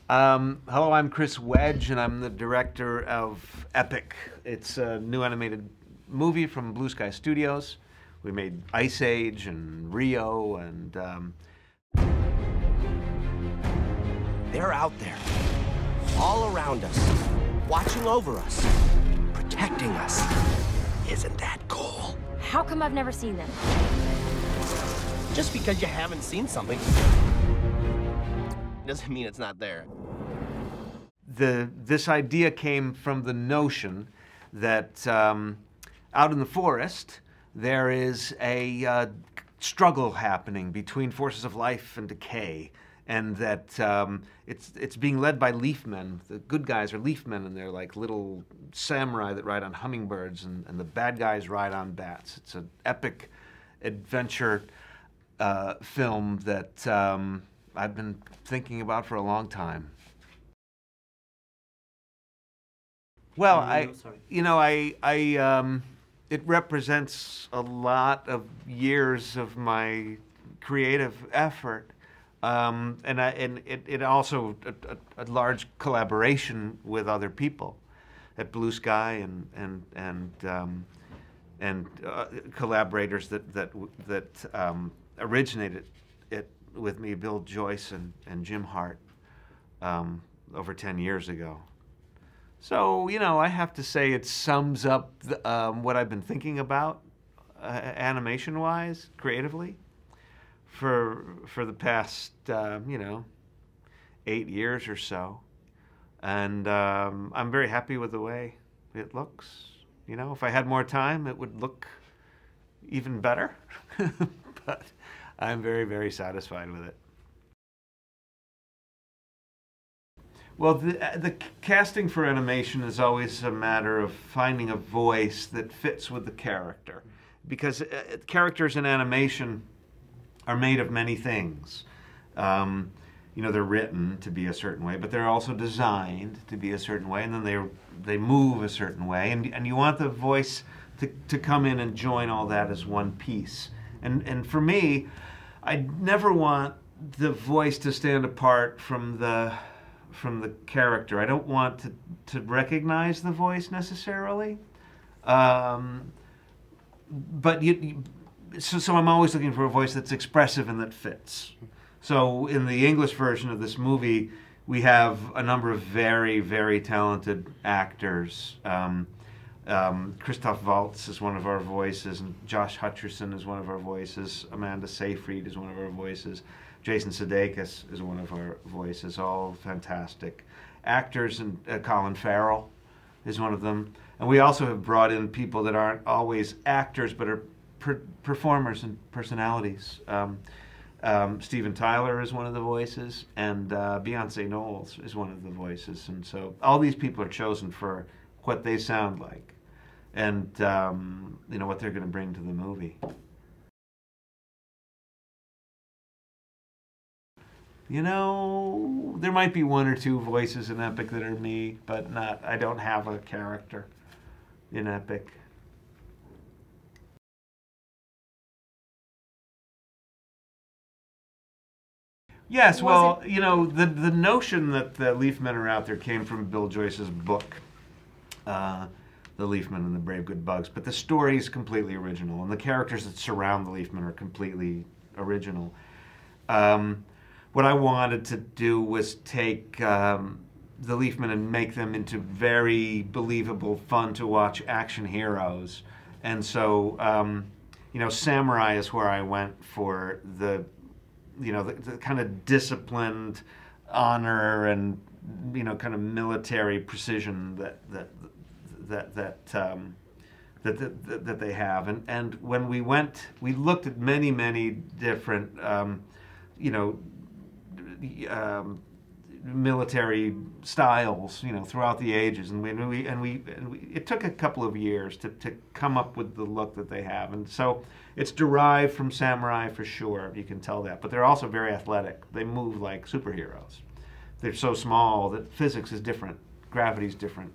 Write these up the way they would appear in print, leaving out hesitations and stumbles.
Hello, I'm Chris Wedge, and I'm the director of Epic. It's a new animated movie from Blue Skye Studios. We made Ice Age and Rio, and they're out there, all around us, watching over us, protecting us. Isn't that cool? How come I've never seen them? Just because you haven't seen something doesn't mean it's not there. This idea came from the notion that out in the forest there is a struggle happening between forces of life and decay, and that it's being led by leafmen. The good guys are leafmen, and they're like little samurai that ride on hummingbirds, and the bad guys ride on bats. It's an epic adventure film that I've been thinking about for a long time. Well, it represents a lot of years of my creative effort, and it also a large collaboration with other people at Blue Skye and collaborators that originated it with me, Bill Joyce and Jim Hart, over 10 years ago. So, I have to say it sums up what I've been thinking about animation-wise, creatively, for the past, 8 years or so. And I'm very happy with the way it looks. If I had more time, it would look even better. But I'm very, very satisfied with it. Well, the casting for animation is always a matter of finding a voice that fits with the character, because characters in animation are made of many things. They're written to be a certain way, but they're also designed to be a certain way, and then they move a certain way, and you want the voice to come in and join all that as one piece. And for me, I never want the voice to stand apart from the character. I don't want to recognize the voice necessarily, but so I'm always looking for a voice that's expressive and that fits. So in the English version of this movie, we have a number of very, very talented actors. Christoph Waltz is one of our voices, and Josh Hutcherson is one of our voices. Amanda Seyfried is one of our voices. Jason Sudeikis is one of our voices, all fantastic actors, and Colin Farrell is one of them. And we also have brought in people that aren't always actors, but are performers and personalities. Steven Tyler is one of the voices, and Beyonce Knowles is one of the voices. And so all these people are chosen for what they sound like, and what they're going to bring to the movie. There might be one or two voices in Epic that are me, but I don't have a character in Epic. Yes, well, the notion that the Leafmen are out there came from Bill Joyce's book, The Leafmen and the Brave Good Bugs, but the story is completely original, and the characters that surround the Leafmen are completely original. What I wanted to do was take the Leafmen and make them into very believable, fun-to-watch action heroes. And so, samurai is where I went for the kind of disciplined honor and, kind of military precision that they have. And when we went, we looked at many different, military styles, throughout the ages, and it took a couple of years to come up with the look that they have, and so it's derived from samurai for sure. You can tell that, but they're also very athletic. They move like superheroes. They're so small that physics is different, gravity's different.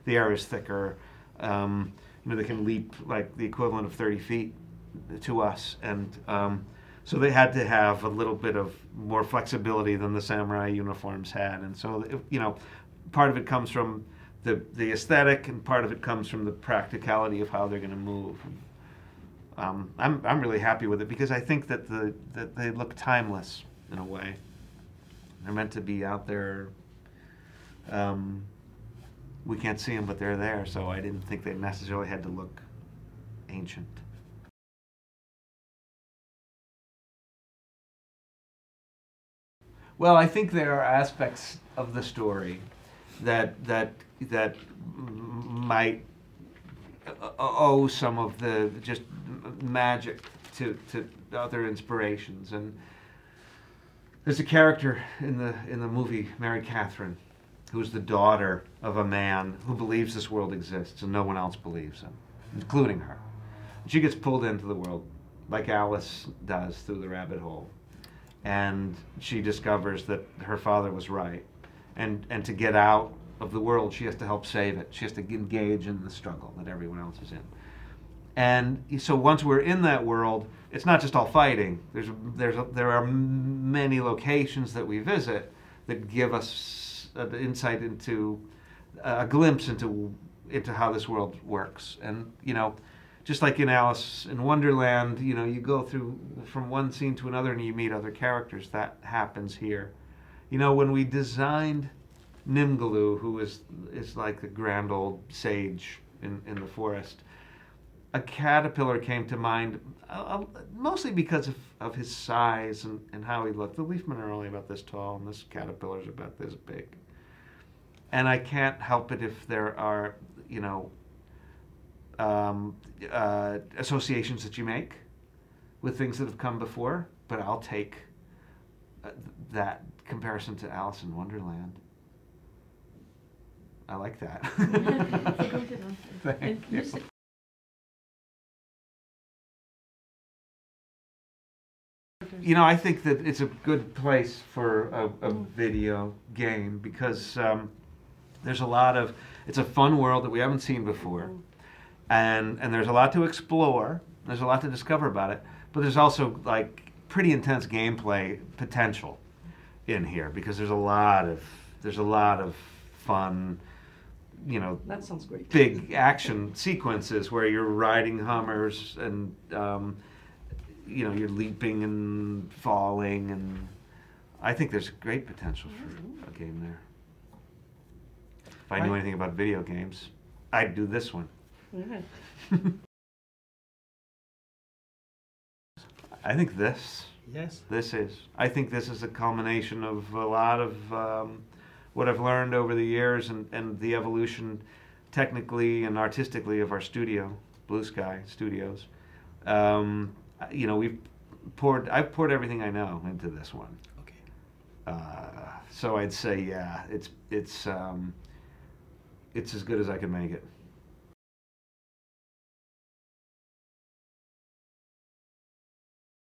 The air is thicker. They can leap like the equivalent of 30 feet to us, and So they had to have a little bit of more flexibility than the samurai uniforms had. And so, you know, part of it comes from the aesthetic, and part of it comes from the practicality of how they're going to move. I'm really happy with it because I think that that they look timeless in a way. They're meant to be out there. We can't see them, but they're there. So I didn't think they necessarily had to look ancient. Well, I think there are aspects of the story that might owe some of the just magic to other inspirations. And there's a character in the movie, Mary Catherine, who's the daughter of a man who believes this world exists and no one else believes him, including her. She gets pulled into the world like Alice does through the rabbit hole. And she discovers that her father was right. And to get out of the world, she has to help save it. She has to engage in the struggle that everyone else is in. And so once we're in that world, it's not just all fighting. There are many locations that we visit that give us an insight into, a glimpse into how this world works. And, you know, just like in Alice in Wonderland, you know, you go through from one scene to another and you meet other characters. That happens here. You know, when we designed Nimgaloo, who is like a grand old sage in the forest, a caterpillar came to mind, mostly because of his size and how he looked. The leafmen are only about this tall, and this caterpillar's about this big. And I can't help it if there are, you know, associations that you make with things that have come before, but I'll take that comparison to Alice in Wonderland. I like that. Thank you. You know, I think that it's a good place for a video game because there's a lot of, it's a fun world that we haven't seen before. And there's a lot to explore. There's a lot to discover about it. But there's also like pretty intense gameplay potential in here because there's a lot of fun, you know, that sounds great. Big action sequences where you're riding Hummers and you know, you're leaping and falling, and I think there's great potential for a game there. If I knew anything about video games, I'd do this one. I think this. Yes. I think this is a culmination of a lot of what I've learned over the years and the evolution technically and artistically of our studio, Blue Skye Studios. You know, I've poured everything I know into this one. Okay. So I'd say, yeah, it's as good as I can make it.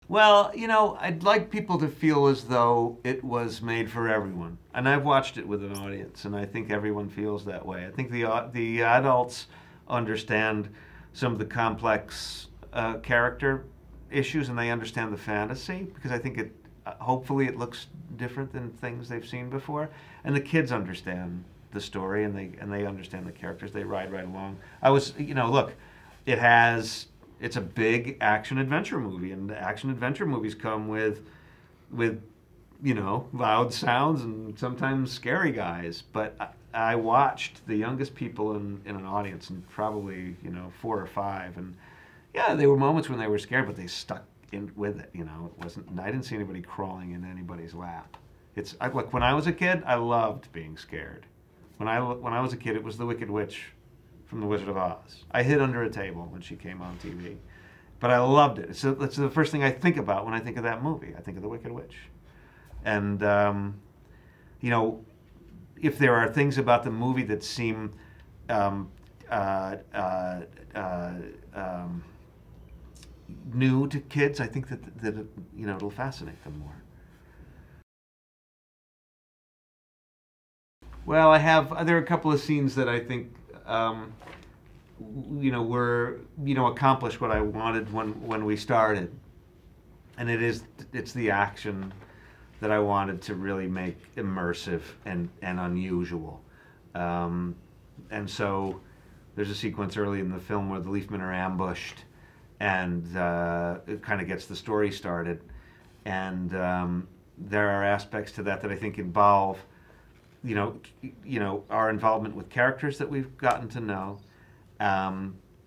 Well, you know, I'd like people to feel as though it was made for everyone. And I've watched it with an audience, and I think everyone feels that way. I think the adults understand some of the complex character issues, and they understand the fantasy, because I think hopefully it looks different than things they've seen before. And the kids understand the story, and they understand the characters. They ride right along. You know, look, it's a big action-adventure movie, and action-adventure movies come with, you know, loud sounds and sometimes scary guys. But I watched the youngest people in an audience, and probably, you know, 4 or 5, and yeah, there were moments when they were scared, but they stuck in with it, you know. I didn't see anybody crawling in anybody's lap. Look, when I was a kid, I loved being scared. When I was a kid, it was the Wicked Witch from The Wizard of Oz. I hid under a table when she came on TV. But I loved it. So that's the first thing I think about when I think of that movie. I think of The Wicked Witch. And, you know, if there are things about the movie that seem new to kids, I think that you know, it'll fascinate them more. Well, there are a couple of scenes that I think you know, accomplished what I wanted when we started. and it's the action that I wanted to really make immersive and unusual. And so there's a sequence early in the film where the Leafmen are ambushed, and it kind of gets the story started. And there are aspects to that I think involve, our involvement with characters that we've gotten to know,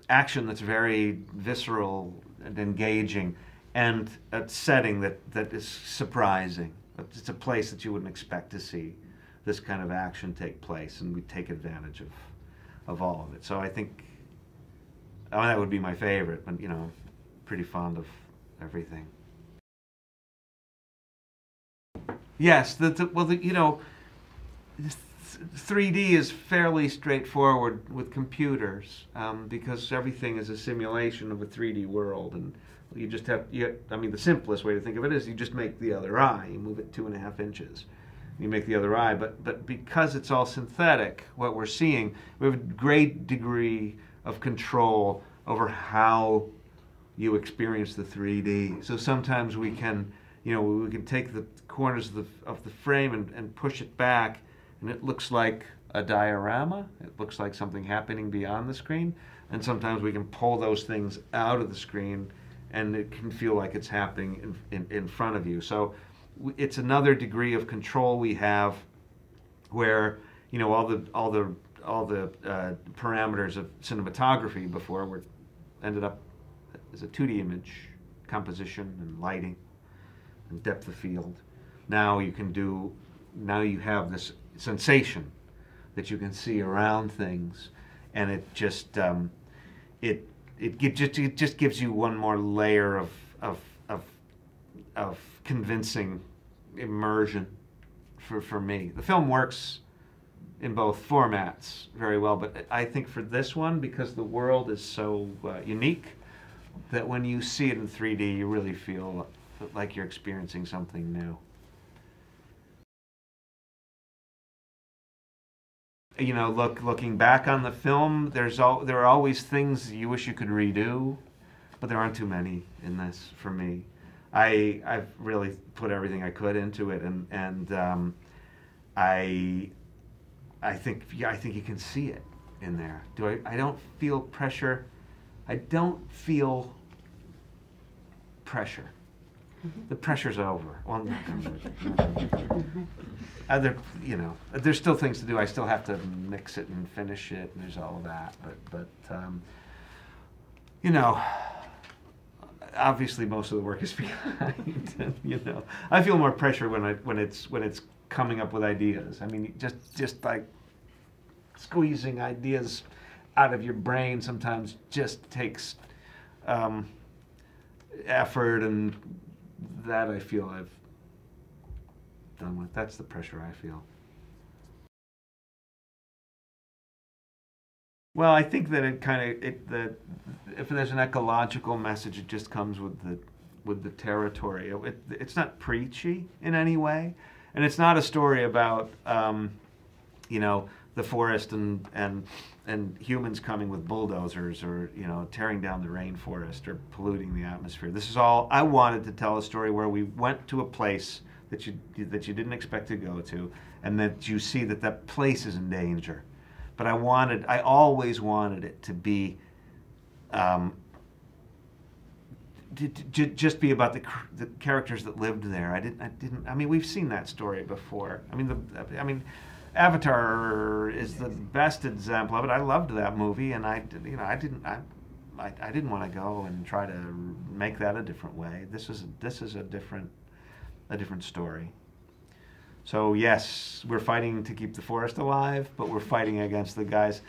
action that's very visceral and engaging, and a setting that is surprising. It's a place that you wouldn't expect to see this kind of action take place, and we take advantage of all of it. So I think that would be my favorite, but pretty fond of everything. Yes, 3D is fairly straightforward with computers, because everything is a simulation of a 3D world, and you just have, the simplest way to think of it is you just make the other eye. You move it 2.5 inches. You make the other eye, but because it's all synthetic, what we're seeing, we have a great degree of control over how you experience the 3D. So sometimes we can, we can take the corners of the frame and push it back, and it looks like a diorama. It looks like something happening beyond the screen. And sometimes we can pull those things out of the screen, and it can feel like it's happening in front of you. So it's another degree of control we have, where all the parameters of cinematography before were ended up as a 2D image, composition and lighting and depth of field. Now you have this sensation that you can see around things, and it just it just gives you one more layer of convincing immersion for me. The film works in both formats very well, but I think for this one, because the world is so unique, that when you see it in 3D, you really feel like you're experiencing something new. Looking back on the film, there are always things you wish you could redo, but there aren't too many in this for me. I've really put everything I could into it, and I think you can see it in there. I don't feel pressure. I don't feel pressure. The pressure's over. Well, there's still things to do. I still have to mix it and finish it, and there's all of that. But obviously most of the work is behind. And, I feel more pressure when it's coming up with ideas. I mean, just like squeezing ideas out of your brain sometimes just takes effort, and that I feel I've done with. That's the pressure I feel. Well, I think that if there's an ecological message, it just comes with the territory. It's not preachy in any way, and it's not a story about the forest and humans coming with bulldozers, or tearing down the rainforest or polluting the atmosphere. This is all, I wanted to tell a story where we went to a place that you didn't expect to go to, and that you see that place is in danger. But I always wanted it to be just be about the characters that lived there. I mean, we've seen that story before. I mean, Avatar is the best example of it. I loved that movie, and I didn't want to go and try to make that a different way. This is a different story. So yes, we're fighting to keep the forest alive, but we're fighting against the guys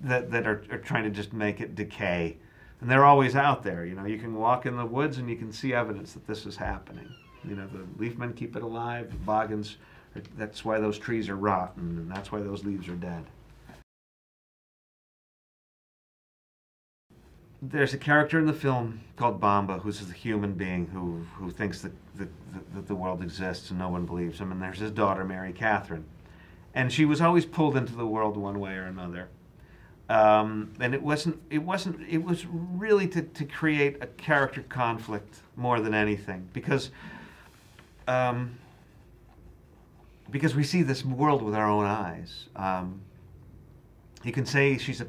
that are trying to just make it decay. And they're always out there. You can walk in the woods and you can see evidence that this is happening. The leafmen keep it alive. The boggans, that's why those trees are rotten, and that's why those leaves are dead. There's a character in the film called Bamba, who's a human being who thinks that the world exists and no one believes him. And there's his daughter, Mary Catherine. And she was always pulled into the world one way or another. And it was really to create a character conflict more than anything, because we see this world with our own eyes. You can say she's a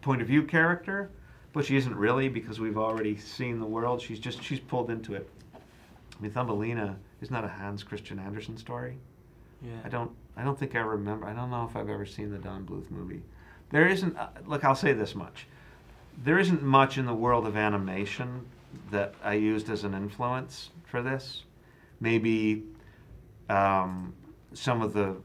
point of view character, but she isn't really, because we've already seen the world. She's pulled into it. I mean, Thumbelina is not a Hans Christian Andersen story. Yeah. I don't think I remember. I don't know if I've ever seen the Don Bluth movie. There isn't. Look, I'll say this much: there isn't much in the world of animation that I used as an influence for this. Maybe some of the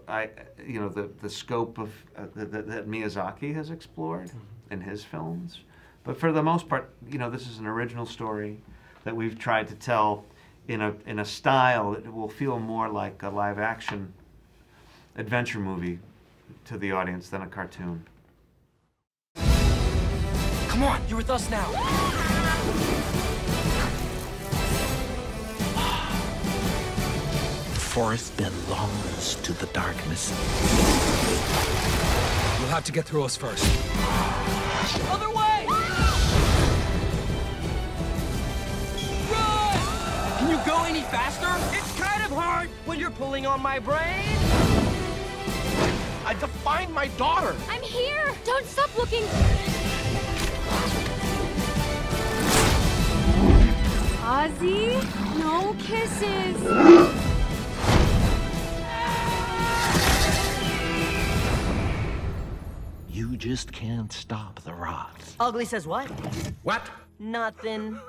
scope of that Miyazaki has explored in his films, but for the most part, this is an original story that we've tried to tell in a style that will feel more like a live action adventure movie to the audience than a cartoon. Come on, you're with us now. The forest belongs to the darkness. You'll have to get through us first. Other way! Run! Can you go any faster? It's kind of hard when you're pulling on my brain. I defined my daughter. I'm here! Don't stop looking! Ozzy, no kisses! You just can't stop the rot. Ugly says what? What? Nothing.